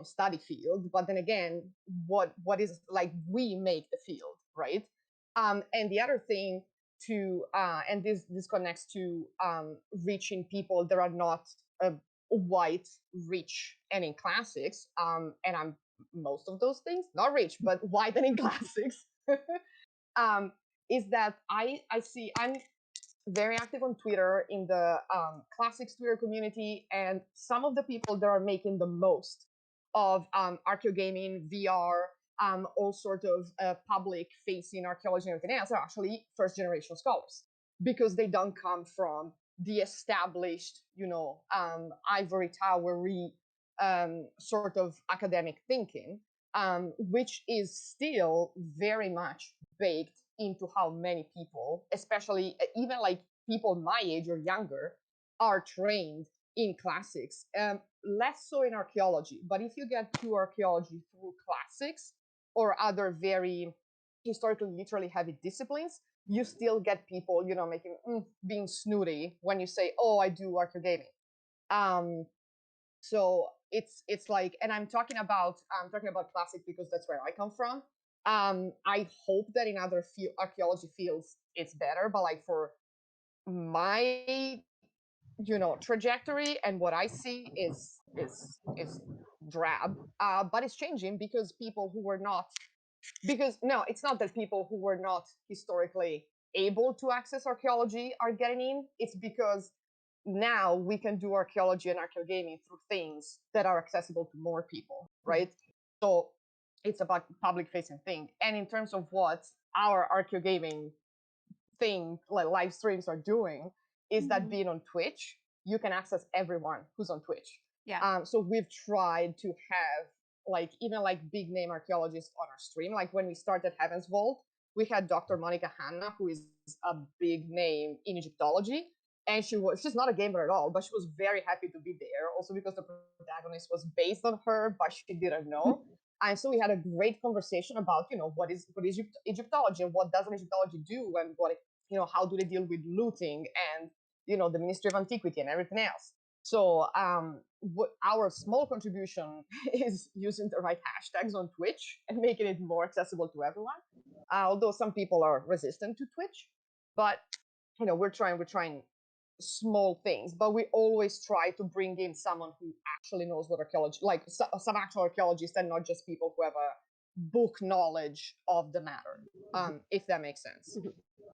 study field. But then again, what is, like, we make the field, right? And the other thing to and this connects to reaching people that are not white, rich, and in classics, and I'm most of those things, not rich, but white and in classics, is that I see, I'm very active on Twitter, in the classics Twitter community, and some of the people that are making the most of archaeogaming, VR, all sort of public facing archaeology and everything else are actually first generation scholars, because they don't come from the established, ivory towery sort of academic thinking, which is still very much baked into how many people, especially even like people my age or younger, are trained in classics. Less so in archaeology, but if you get to archaeology through classics or other very historically literally heavy disciplines, you still get people, making being snooty when you say, "Oh, I do archaeogaming." So it's like, and I'm talking about classic because that's where I come from. I hope that in other archaeology fields it's better, but like for my trajectory and what I see is drab. But it's changing because people who were not, because no, it's not that people who were not historically able to access archaeology are getting in. It's because now we can do archaeology and archaeogaming through things that are accessible to more people, right? So it's about public facing thing. And in terms of what our archaeogaming thing, like live streams, are doing, is that being on Twitch, you can access everyone who's on Twitch. Yeah. So we've tried to have even big name archaeologists on our stream. Like when we started Heaven's Vault, we had Dr. Monica Hanna, who is a big name in Egyptology, and she's not a gamer at all, but she was very happy to be there, also because the protagonist was based on her, but she didn't know. And so we had a great conversation about what is Egyptology, and what does an Egyptology do, and what how do they deal with looting, and the Ministry of Antiquity and everything else. So what our small contribution is using the right hashtags on Twitch and making it more accessible to everyone. Although some people are resistant to Twitch, but we're trying small things, but we always try to bring in someone who actually knows what archaeology, like some actual archaeologists, and not just people who have a book knowledge of the matter, if that makes sense.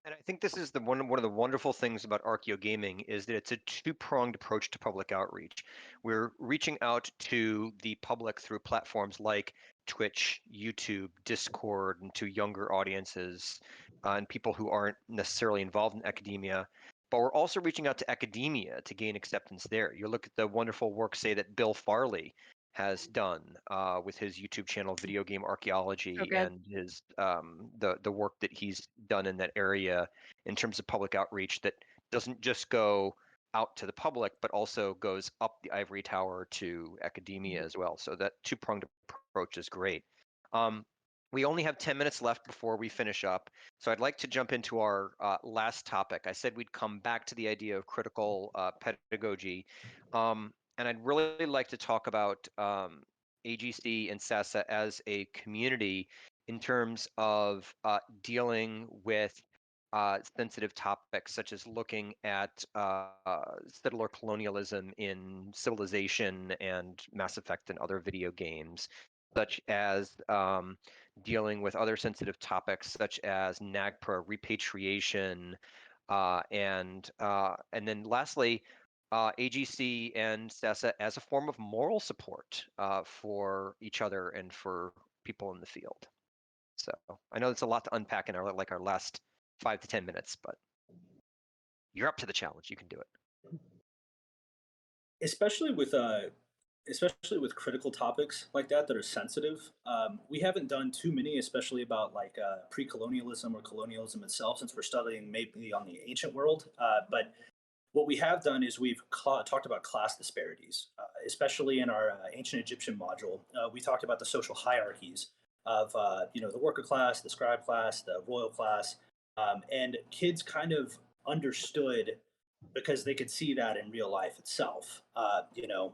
And I think this is one of the wonderful things about archaeogaming is that it's a two-pronged approach to public outreach. We're reaching out to the public through platforms like Twitch, YouTube, Discord, and to younger audiences and people who aren't necessarily involved in academia. But we're also reaching out to academia to gain acceptance there. You look at the wonderful work, say, that Bill Farley has done with his YouTube channel, Video Game Archaeology, and his the work that he's done in that area in terms of public outreach that doesn't just go out to the public, but also goes up the ivory tower to academia as well. So that two-pronged approach is great. We only have 10 minutes left before we finish up. So I'd like to jump into our last topic. I said we'd come back to the idea of critical pedagogy. And I'd really like to talk about AGC and SASA as a community in terms of dealing with sensitive topics, such as looking at settler colonialism in Civilization and Mass Effect and other video games. such as dealing with other sensitive topics such as NAGPRA, repatriation, and then lastly, AGC and STASA as a form of moral support for each other and for people in the field. So I know it's a lot to unpack in our last 5 to 10 minutes, but you're up to the challenge. You can do it. Especially with critical topics like that are sensitive. We haven't done too many, especially about like pre-colonialism or colonialism itself, since we're studying maybe on the ancient world. But what we have done is we've talked about class disparities, especially in our ancient Egyptian module. We talked about the social hierarchies of the worker class, the scribe class, the royal class, and kids kind of understood because they could see that in real life itself.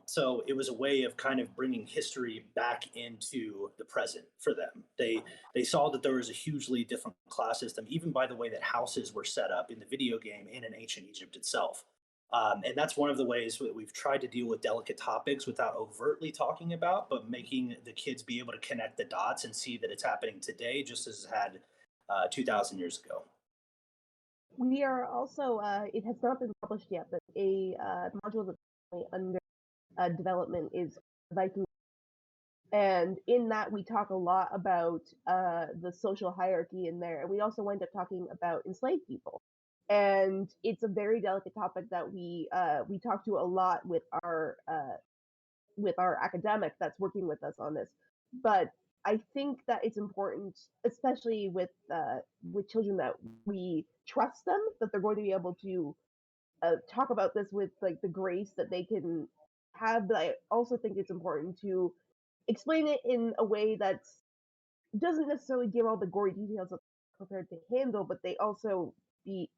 So it was a way of kind of bringing history back into the present for them. They saw that there was a hugely different class system, even by the way that houses were set up in the video game and in ancient Egypt itself. And that's one of the ways that we've tried to deal with delicate topics without overtly talking about, but making the kids be able to connect the dots and see that it's happening today, just as it had 2,000 years ago. We are also, it has not been published yet, but a module that's under development is Viking. And in that, we talk a lot about the social hierarchy in there. And we also wind up talking about enslaved people. And it's a very delicate topic that we talk to a lot with our academic that's working with us on this. But I think that it's important, especially with children, that we trust them, that they're going to be able to talk about this with like the grace that they can have. But I also think it's important to explain it in a way that doesn't necessarily give all the gory details that they're prepared to handle, but they also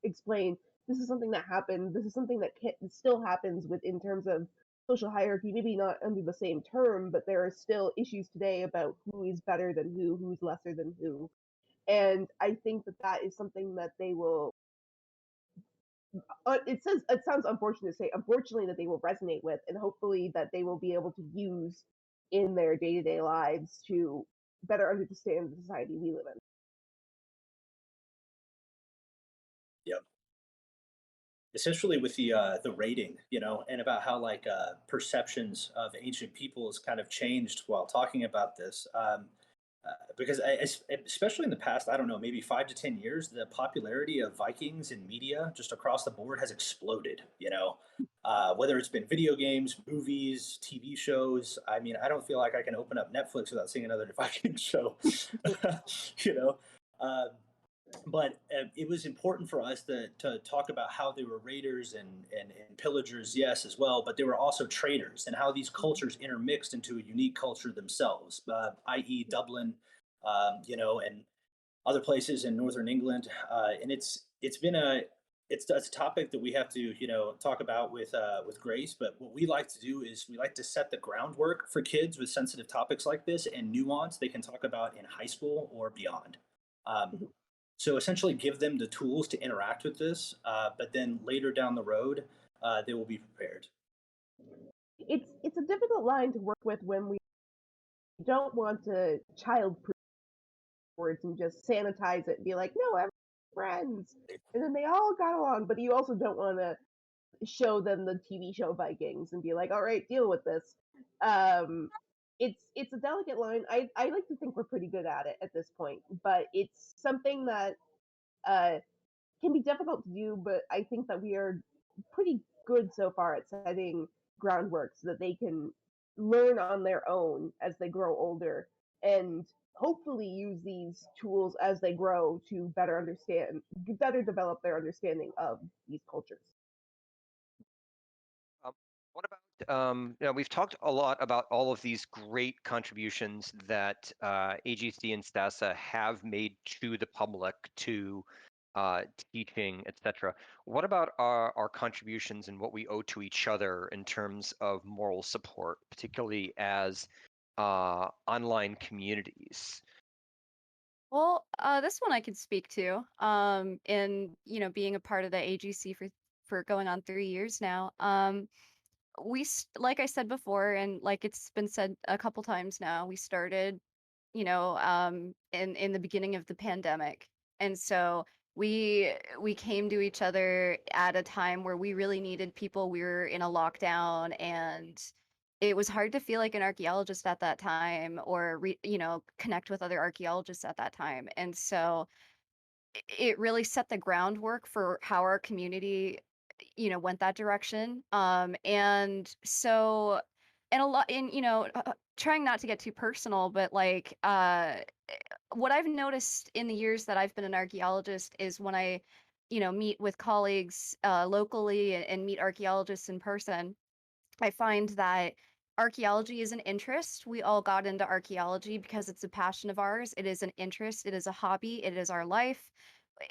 explain this is something that happened. This is something that still happens in terms of social hierarchy, maybe not under the same term, but there are still issues today about who is better than who's lesser than who. And I think that is something that they will. It sounds unfortunate to say, unfortunately, that they will resonate with, and hopefully that they will be able to use in their day-to-day lives to better understand the society we live in. Yep. Essentially with the rating, and about how like perceptions of ancient peoples kind of changed while talking about this. Because especially in the past, I don't know, maybe 5 to 10 years, the popularity of Vikings in media just across the board has exploded. Whether it's been video games, movies, TV shows. I mean, I don't feel like I can open up Netflix without seeing another Viking show. you know, uh, but it was important for us to talk about how they were raiders and pillagers, yes, as well, but they were also traders and how these cultures intermixed into a unique culture themselves, i.e., Dublin, and other places in northern England. And it's been it's a topic that we have to talk about with grace. But what we like to do is we like to set the groundwork for kids with sensitive topics like this and nuance they can talk about in high school or beyond. So essentially give them the tools to interact with this, but then later down the road, they will be prepared. It's a difficult line to work with when we don't want to child-proof words and just sanitize it and be like, no, everyone's friends, and then they all got along. But you also don't want to show them the TV show Vikings and be like, all right, deal with this. It's a delicate line. I like to think we're pretty good at it at this point, but it's something that can be difficult to do. But I think that we are pretty good so far at setting groundwork so that they can learn on their own as they grow older, and hopefully use these tools as they grow to better develop their understanding of these cultures. What about, we've talked a lot about all of these great contributions that AGC and STASA have made to the public, to teaching, etc. What about our contributions and what we owe to each other in terms of moral support, particularly as online communities? Well, this one I could speak to. In being a part of the AGC for going on 3 years now. like I said before, and like it's been said a couple times now, we started, in the beginning of the pandemic, and so we came to each other at a time where we really needed people. We were in a lockdown, and it was hard to feel like an archaeologist at that time, or connect with other archaeologists at that time, and so it really set the groundwork for how our community, went that direction. And so, and a lot in, trying not to get too personal, but like, what I've noticed in the years that I've been an archaeologist is when I, meet with colleagues locally and meet archaeologists in person, I find that archaeology is an interest. We all got into archaeology because it's a passion of ours. It is an interest, it is a hobby, it is our life.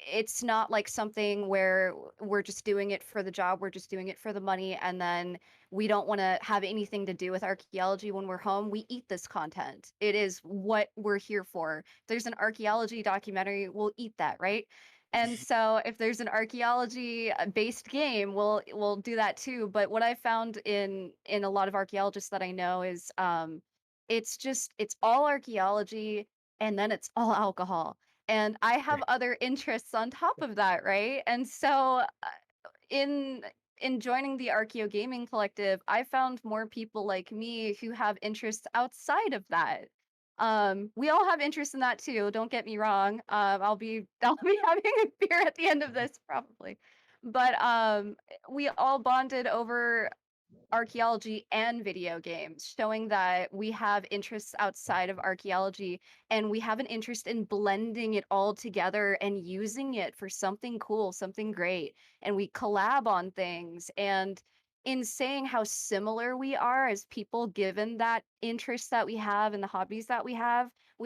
It's not like something where we're just doing it for the job, we're just doing it for the money, and then we don't want to have anything to do with archaeology when we're home. We eat this content. It is what we're here for. If there's an archaeology documentary, we'll eat that, right? And so if there's an archaeology based game, we'll do that too. But what I found in a lot of archaeologists that I know is it's all archaeology and then it's all alcohol. And I have other interests on top of that, right? And so in in joining the Archaeogaming Collective, I found more people like me who have interests outside of that. We all have interests in that too. Don't get me wrong. I'll be having a beer at the end of this probably, but we all bonded over archaeology and video games, showing that we have interests outside of archaeology and we have an interest in blending it all together and using it for something cool, something great. And we collab on things. And in saying how similar we are as people, given that interest that we have and the hobbies that we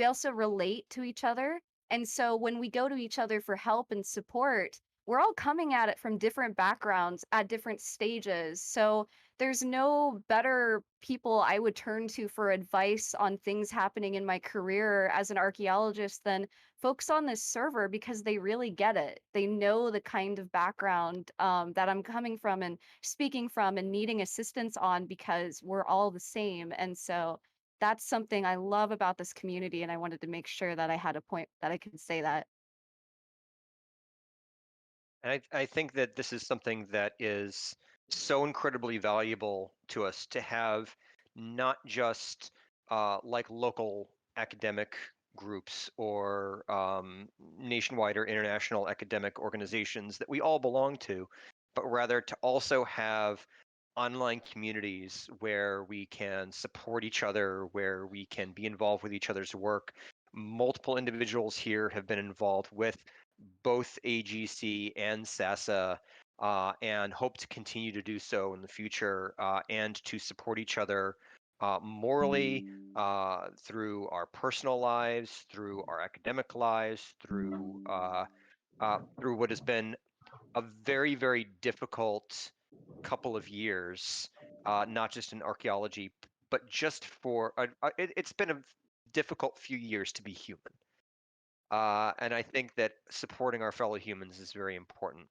also relate to each other. And so when we go to each other for help and support, we're all coming at it from different backgrounds at different stages. So there's no better people I would turn to for advice on things happening in my career as an archaeologist than folks on this server, because they really get it. They know the kind of background that I'm coming from and speaking from and needing assistance on, because we're all the same. And so that's something I love about this community. And I wanted to make sure that I had a point that I could say that. And I think that this is something that is so incredibly valuable to us to have, not just like local academic groups or nationwide or international academic organizations that we all belong to, but rather to also have online communities where we can support each other, where we can be involved with each other's work. Multiple individuals here have been involved with both AGC and SASA, and hope to continue to do so in the future, and to support each other morally, through our personal lives, through our academic lives, through what has been a very, very difficult couple of years, not just in archaeology, but just for it's been a difficult few years to be human. And I think that supporting our fellow humans is very important.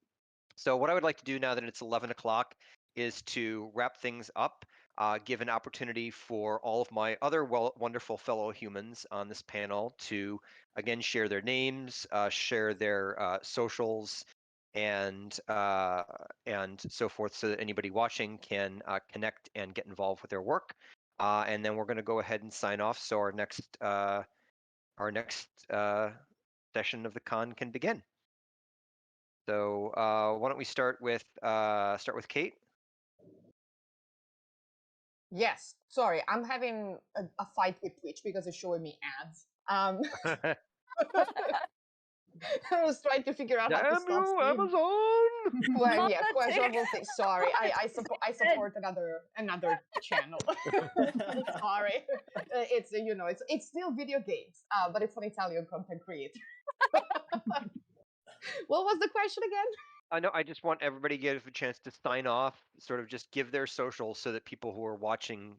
So what I would like to do now that it's 11 o'clock is to wrap things up, give an opportunity for all of my other wonderful fellow humans on this panel to, again, share their names, share their socials, and so forth, so that anybody watching can connect and get involved with their work. And then we're going to go ahead and sign off, so our next session of the con can begin. So why don't we start with Kate? Yes, sorry, I'm having a fight with Twitch because it's showing me ads. I was trying to figure out how to Damn stop you, stream. Amazon! Well, yeah, questionable thing. Sorry, I support another channel. Sorry, it's it's still video games, but it's an Italian content creator. What was the question again? No, I just want everybody to give a chance to sign off, sort of just give their socials so that people who are watching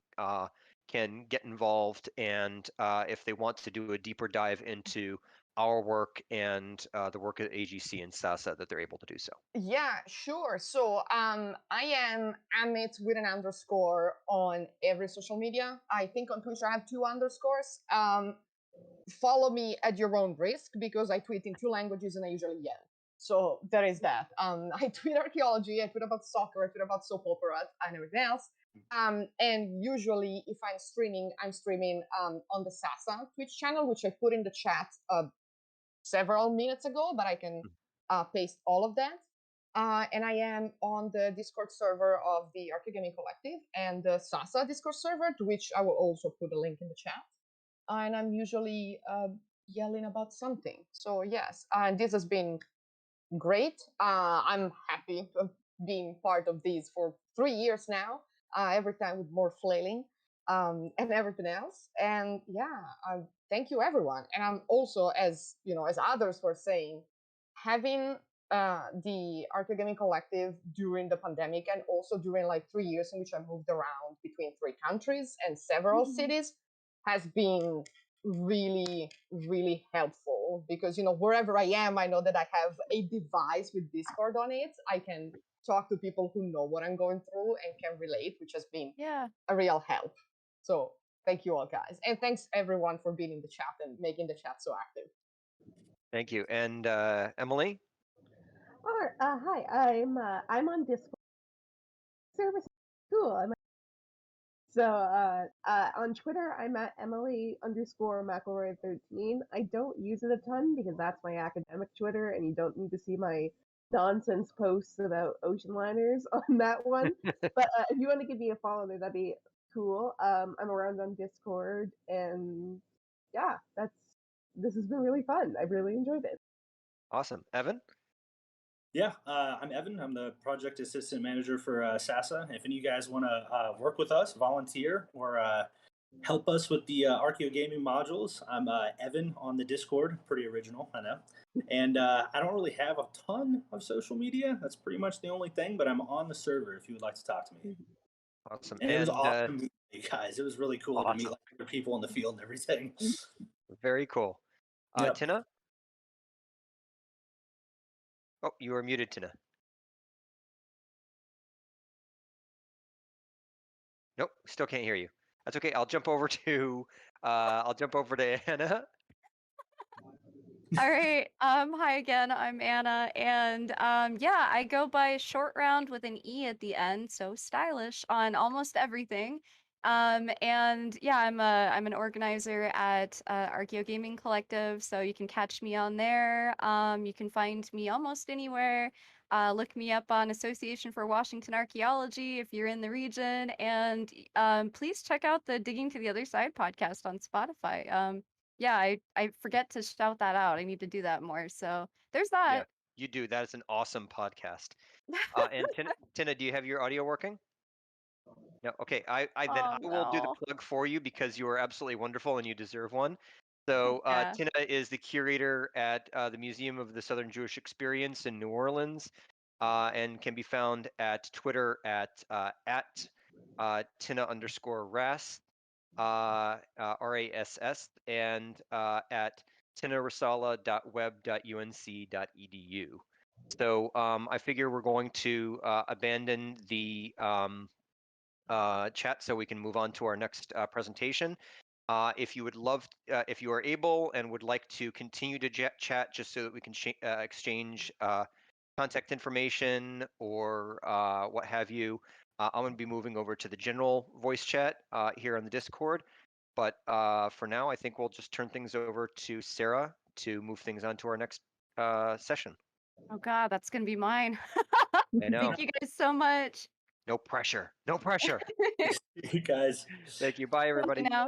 can get involved, and if they want to do a deeper dive into our work and the work at AGC and SASA that they're able to do so. Yeah, sure. So I am Amit with an underscore on every social media. I think on Twitter I have 2 underscores. Follow me at your own risk because I tweet in 2 languages and I usually yell. So there is that. I tweet archaeology, I tweet about soccer, I tweet about soap opera and everything else. And usually if I'm streaming on the SASA Twitch channel, which I put in the chat several minutes ago, but I can paste all of that. And I am on the Discord server of the Archaeogaming Collective and the SASA Discord server, to which I will also put a link in the chat. And I'm usually yelling about something. So yes, and this has been great. I'm happy of being part of these for 3 years now, every time with more flailing and everything else. And yeah, thank you everyone. And I'm also, as you know, as others were saying, having the Archaeogaming Collective during the pandemic and also during like 3 years in which I moved around between 3 countries and several cities has been really, really helpful because, you know, wherever I am, I know that I have a device with Discord on it. I can talk to people who know what I'm going through and can relate, which has been a real help. So thank you all, guys. And thanks everyone for being in the chat and making the chat so active. Thank you. And Emily? Hi, I'm on Discord. Service cool. So on Twitter, I'm at Emily_McElroy13. I don't use it a ton because that's my academic Twitter, and you don't need to see my nonsense posts about ocean liners on that one. But if you want to give me a follow there, that'd be cool. I'm around on Discord, and yeah, this has been really fun. I really enjoyed it. Awesome. Evan? Yeah, I'm Evan. I'm the project assistant manager for SASA. If any of you guys want to work with us, volunteer, or help us with the Archaeogaming modules, I'm Evan on the Discord. Pretty original, I know. And I don't really have a ton of social media. That's pretty much the only thing, but I'm on the server if you would like to talk to me. Awesome. And it was awesome to meet you guys. It was really cool to meet like, other people in the field and everything. Very cool. Yep. Tina? Oh, you are muted, Tina. Nope, still can't hear you. That's okay. I'll jump over to Anna. All right. Hi again. I'm Anna, and yeah, I go by Short Round with an E at the end, so stylish on almost everything. And yeah, I'm an organizer at Archaeogaming Collective, so you can catch me on there. You can find me almost anywhere. Look me up on Association for Washington Archaeology if you're in the region, and please check out the Digging to the Other Side podcast on Spotify. Yeah, I forget to shout that out. I need to do that more. So there's that. Yeah, you do. That is an awesome podcast. And Tina, do you have your audio working? No. Okay. I will do the plug for you because you are absolutely wonderful and you deserve one. So Tina is the curator at the Museum of the Southern Jewish Experience in New Orleans, and can be found at Twitter at Tina_Rass. RASS, and at tinarasala.web.unc.edu. So I figure we're going to abandon the chat so we can move on to our next presentation. If you would love, if you are able and would like to continue to chat just so that we can exchange contact information or what have you, I'm going to be moving over to the general voice chat here on the Discord. But for now, I think we'll just turn things over to Sarah to move things on to our next session. Oh God, that's going to be mine. I know. Thank you guys so much. No pressure. No pressure. You guys. Thank you. Bye, everybody. Now.